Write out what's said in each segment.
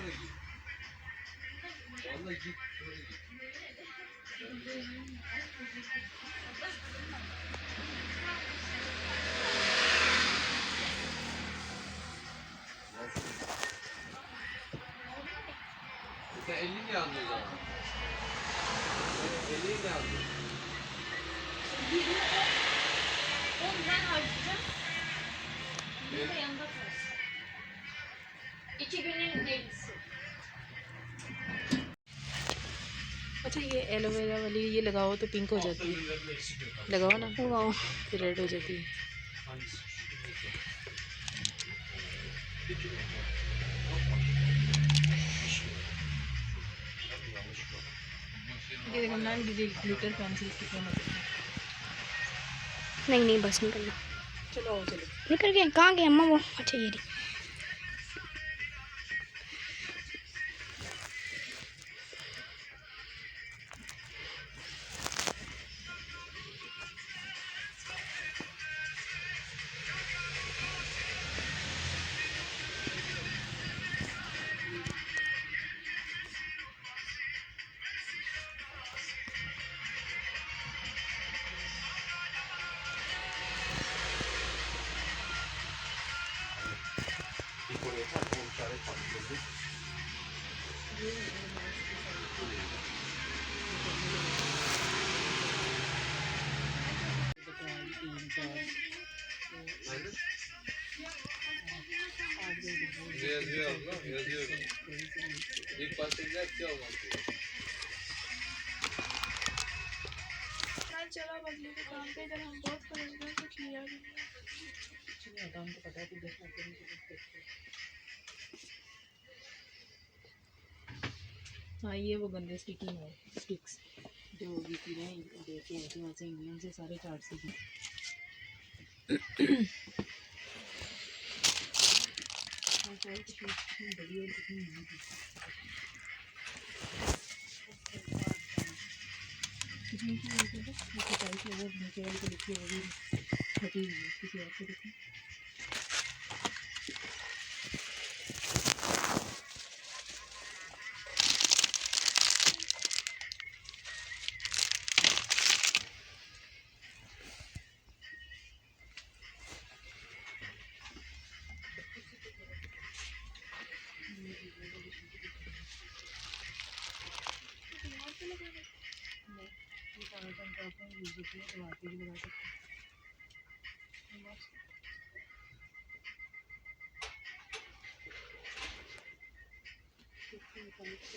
Sen 50 mi yazdın o zaman? 50 mi yazdın? 10 ben harcayacağım. Bir de yanında kalsın. 2 günün delisi. अच्छा ये एलोवेरा वाली ये लगाओ तो पिंक हो जाती है। लगाओ ना, लगाओ फिर रेड हो जाती है। ये देखो मैम ग्लिटर पेंसिल कितने मजे हैं। नहीं नहीं बस निकल गया। चलो आओ चलो। निकल गए कहाँ गए अम्मा वो? अच्छा ये रही। Yazıyor abla, yazıyorum. İlk başta hepsi olmaz. चला बदले के काम पे जब हम बहुत परेशान तो किया भी नहीं। चलिए काम तो पता है कि देखना चाहिए। हाँ ये वो गंदे स्टिकिंग है स्टिक्स जो वीपी ने देखे ऐसे वैसे इंडियन से सारे चार्ट से भी बड़ी और कितनी महंगी कितनी की होती है वो प्राइस है वो नीचे वाली को लिखी है वो भी फटी हुई है किसी और को देखिए लगा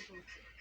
सकते हैं